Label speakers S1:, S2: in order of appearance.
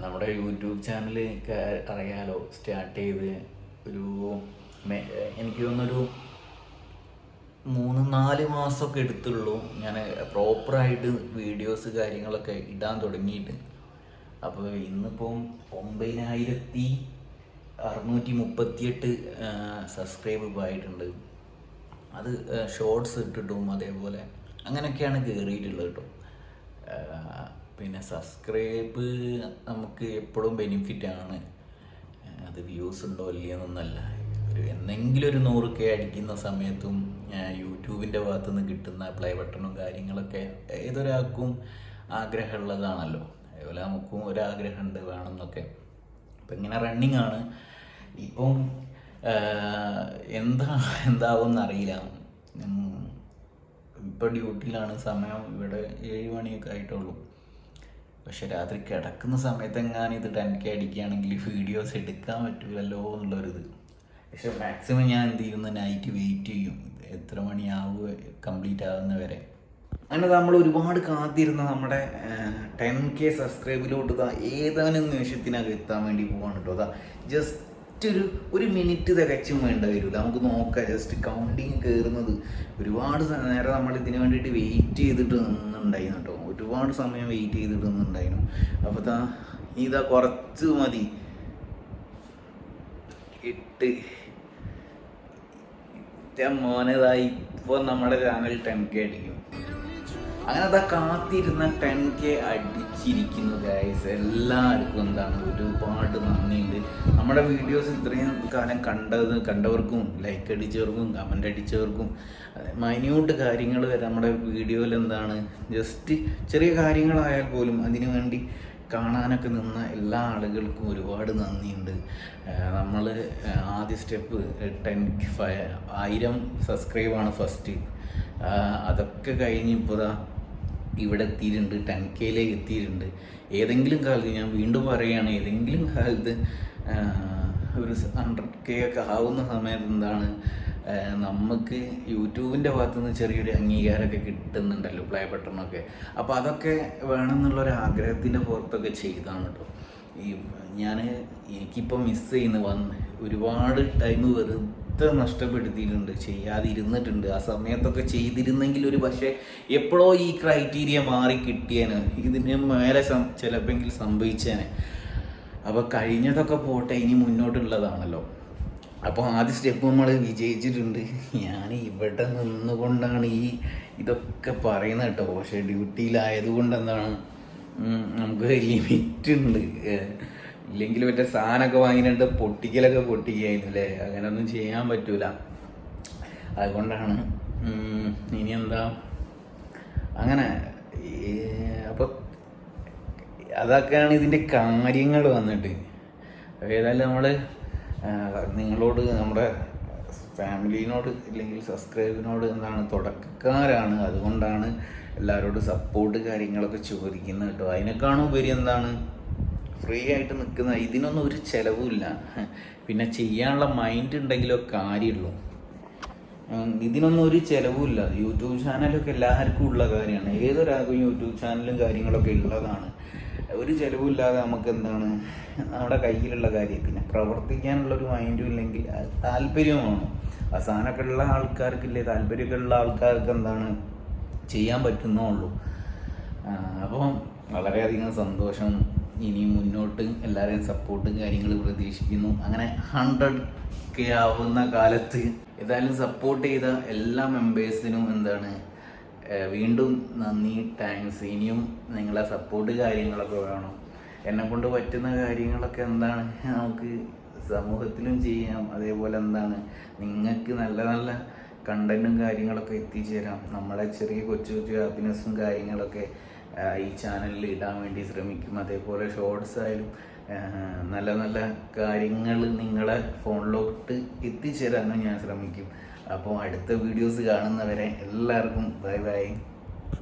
S1: നമ്മുടെ YouTube channel അറിയാലോ, start ചെയ്ത് ഒരു എനിക്ക് തോന്നുന്നൊരു 3-4 മാസമൊക്കെ എടുത്തുള്ളൂ ഞാൻ പ്രോപ്പറായിട്ട് വീഡിയോസ് കാര്യങ്ങളൊക്കെ ഇടാൻ തുടങ്ങിയിട്ട്. അപ്പോൾ ഇന്നിപ്പം 9638 സബ്സ്ക്രൈബ് ആയിട്ടുണ്ട്. അത് ഷോർട്സ് ഇട്ടിട്ടും അതേപോലെ അങ്ങനെയൊക്കെയാണ് കയറിയിട്ടുള്ളത് കേട്ടോ. പിന്നെ സബ്സ്ക്രൈബ് നമുക്ക് എപ്പോഴും ബെനിഫിറ്റാണ്. അത് വ്യൂസ് ഉണ്ടോ ഇല്ലയെന്നൊന്നല്ല, എന്തെങ്കിലും ഒരു 100K അടിക്കുന്ന സമയത്തും യൂട്യൂബിൻ്റെ ഭാഗത്തു നിന്ന് കിട്ടുന്ന പ്ലേ ബട്ടണും കാര്യങ്ങളൊക്കെ ഏതൊരാൾക്കും ആഗ്രഹമുള്ളതാണല്ലോ. അതുപോലെ നമുക്കും ഒരാഗ്രഹമുണ്ട് വേണമെന്നൊക്കെ. അപ്പം ഇങ്ങനെ റണ്ണിങ് ആണ്. ഇപ്പം എന്താവുമെന്നറിയില്ല. ഇപ്പോൾ ഡ്യൂട്ടിയിലാണ്, സമയം ഇവിടെ 7 മണിയൊക്കെ ആയിട്ടുള്ളൂ. പക്ഷെ രാത്രി കിടക്കുന്ന സമയത്ത് എങ്ങാനും ഇത് 10K അടിക്കുകയാണെങ്കിൽ വീഡിയോസ് എടുക്കാൻ പറ്റില്ലല്ലോ എന്നുള്ളൊരിത്. പക്ഷെ മാക്സിമം ഞാൻ എന്ത് ചെയ്യുന്ന നൈറ്റ് വെയിറ്റ് ചെയ്യും, എത്ര മണിയാവുക കംപ്ലീറ്റ് ആകുന്ന വരെ. അങ്ങനെ നമ്മൾ ഒരുപാട് കാത്തിരുന്ന നമ്മുടെ 10K സബ്സ്ക്രൈബിലോട്ട് ഏതാനും നിമിഷത്തിനകം എത്താൻ വേണ്ടി പോവാണ് കേട്ടോ. ജസ്റ്റ് ഒരു മിനിറ്റ് തികച്ചും വേണ്ട വരില്ല. നമുക്ക് നോക്കാം, ജസ്റ്റ് കൗണ്ടിങ് കയറുന്നത്. ഒരുപാട് നേരം നമ്മൾ ഇതിന് വേണ്ടിയിട്ട് വെയിറ്റ് ചെയ്തിട്ട് നിന്നുണ്ടായിരുന്നു കേട്ടോ. ഒരുപാട് സമയം വെയിറ്റ് ചെയ്തിട്ട് നിന്നുണ്ടായിരുന്നു. അപ്പോൾ ഇതാ കുറച്ച് മതി, 8 മോനതായി ഇപ്പോൾ നമ്മുടെ ചാനൽ 10K അടിക്കും. അങ്ങനെ കാത്തിരുന്ന 10K അടിച്ചിരിക്കുന്നു ഗൈസ്. എല്ലാവർക്കും ഒരുപാട് നന്ദിയുണ്ട്. നമ്മുടെ വീഡിയോസ് ഇത്രയും കാലം കണ്ടവർക്കും ലൈക്ക് അടിച്ചവർക്കും കമൻ്റ് അടിച്ചവർക്കും മൈന്യൂട്ട് കാര്യങ്ങൾ വരെ നമ്മുടെ വീഡിയോയിൽ ജസ്റ്റ് ചെറിയ കാര്യങ്ങളായാൽ പോലും അതിനു വേണ്ടി കാണാനൊക്കെ നിന്ന എല്ലാ ആളുകൾക്കും ഒരുപാട് നന്ദിയുണ്ട്. നമ്മൾ ആദ്യ സ്റ്റെപ്പ് 1000 സബ്സ്ക്രൈബാണ് ഫസ്റ്റ്. അതൊക്കെ കഴിഞ്ഞ് ഇപ്പോൾ ഇവിടെ എത്തിയിട്ടുണ്ട്, 10Kയിലേക്ക് എത്തിയിട്ടുണ്ട്. ഏതെങ്കിലും കാലത്ത്, ഞാൻ വീണ്ടും പറയുകയാണ്, ഏതെങ്കിലും കാലത്ത് ഒരു 100K ഒക്കെ ആവുന്ന സമയത്ത് നമുക്ക് യൂട്യൂബിൻ്റെ ഭാഗത്തുനിന്ന് ചെറിയൊരു അംഗീകാരമൊക്കെ കിട്ടുന്നുണ്ടല്ലോ, പ്ലേ ബട്ടണൊക്കെ. അപ്പോൾ അതൊക്കെ വേണമെന്നുള്ളൊരു ആഗ്രഹത്തിൻ്റെ പുറത്തൊക്കെ ചെയ്താണ് കേട്ടോ. എനിക്കിപ്പോൾ മിസ് ചെയ്യുന്ന ഒരുപാട് ടൈം വെറുതെ നഷ്ടപ്പെടുത്തിയിട്ടുണ്ട്, ചെയ്യാതിരുന്നിട്ടുണ്ട്. ആ സമയത്തൊക്കെ ചെയ്തിരുന്നെങ്കിൽ ഒരു പക്ഷേ എപ്പോഴോ ഈ ക്രൈറ്റീരിയ മാറി കിട്ടിയേനെ, ഇതിന് മേലെ ചിലപ്പോൾ സംഭവിച്ചേനെ. അപ്പോൾ കഴിഞ്ഞതൊക്കെ പോട്ടെ, ഇനി മുന്നോട്ടുള്ളതാണല്ലോ. അപ്പോൾ ആദ്യ സ്റ്റെപ്പ് നമ്മൾ വിജയിച്ചിട്ടുണ്ട്. ഞാൻ ഇവിടെ നിന്നുകൊണ്ടാണ് ഇതൊക്കെ പറയുന്നത് കേട്ടോ. പക്ഷേ ഡ്യൂട്ടിയിലായതുകൊണ്ട് നമുക്ക് ലിമിറ്റ് ഉണ്ട്. ഇല്ലെങ്കിൽ മറ്റേ സാധനമൊക്കെ വാങ്ങിയിട്ട് പൊട്ടിക്കലായിരുന്നു അല്ലേ. അങ്ങനെയൊന്നും ചെയ്യാൻ പറ്റൂല. അതുകൊണ്ടാണ് ഇനി അങ്ങനെ. അപ്പോൾ അതൊക്കെയാണ് ഇതിൻ്റെ കാര്യങ്ങൾ വന്നിട്ട്. ഏതായാലും നമ്മൾ നിങ്ങളോട്, നമ്മുടെ ഫാമിലിനോട് ഇല്ലെങ്കിൽ സബ്സ്ക്രൈബിനോട് തുടക്കക്കാരാണ്, അതുകൊണ്ടാണ് എല്ലാവരോടും സപ്പോർട്ട് കാര്യങ്ങളൊക്കെ ചോദിക്കുന്നത് കേട്ടോ. അതിനേക്കാളും ഉപരി ഫ്രീ ആയിട്ട് നിൽക്കുന്ന, ഇതിനൊന്നും ഒരു ചിലവുമില്ല. പിന്നെ ചെയ്യാനുള്ള മൈൻഡ് ഉണ്ടെങ്കിലോ കാര്യമുള്ളൂ. ഇതിനൊന്നും ഒരു ചിലവുമില്ല. യൂട്യൂബ് ചാനലൊക്കെ എല്ലാവർക്കും ഉള്ള കാര്യമാണ്. ഏതൊരാൾക്കും യൂട്യൂബ് ചാനലും കാര്യങ്ങളൊക്കെ ഉള്ളതാണ്. ഒരു ചിലവില്ലാതെ നമുക്ക് നമ്മുടെ കയ്യിലുള്ള കാര്യം. പിന്നെ പ്രവർത്തിക്കാനുള്ളൊരു മൈൻഡും ഇല്ലെങ്കിൽ താല്പര്യമാണ്. അവസാനമൊക്കെ ഉള്ള ആൾക്കാർക്കില്ലേ, താല്പര്യമൊക്കെ ഉള്ള ആൾക്കാർക്ക് ചെയ്യാൻ പറ്റുന്നുള്ളൂ. അപ്പോൾ വളരെയധികം സന്തോഷം. ഇനി മുന്നോട്ട് എല്ലാവരെയും സപ്പോർട്ടും കാര്യങ്ങൾ പ്രതീക്ഷിക്കുന്നു. അങ്ങനെ 100K ആവുന്ന കാലത്ത് ഏതായാലും സപ്പോർട്ട് ചെയ്ത എല്ലാ മെമ്പേഴ്സിനും വീണ്ടും നന്ദി, താങ്ക്സ്. ഇനിയും നിങ്ങളെ സപ്പോർട്ട് കാര്യങ്ങളൊക്കെ വേണം. എന്നെക്കൊണ്ട് പറ്റുന്ന കാര്യങ്ങളൊക്കെ നമുക്ക് സമൂഹത്തിലും ചെയ്യാം. അതേപോലെ നിങ്ങൾക്ക് നല്ല നല്ല കണ്ടന്റും കാര്യങ്ങളൊക്കെ എത്തിച്ചേരാം. നമ്മളെ ചെറിയ കൊച്ചു ഹാപ്പിനെസ്സും കാര്യങ്ങളൊക്കെ ഈ ചാനലിൽ ഇടാൻ വേണ്ടി ശ്രമിക്കും. അതേപോലെ ഷോർട്സ് ആയാലും നല്ല നല്ല കാര്യങ്ങൾ നിങ്ങളെ ഫോണിലോട്ട് എത്തിച്ചേരാനും ഞാൻ ശ്രമിക്കും. അപ്പോൾ അടുത്ത വീഡിയോസ് കാണുന്നവരെ എല്ലാവർക്കും ബൈ ബൈ.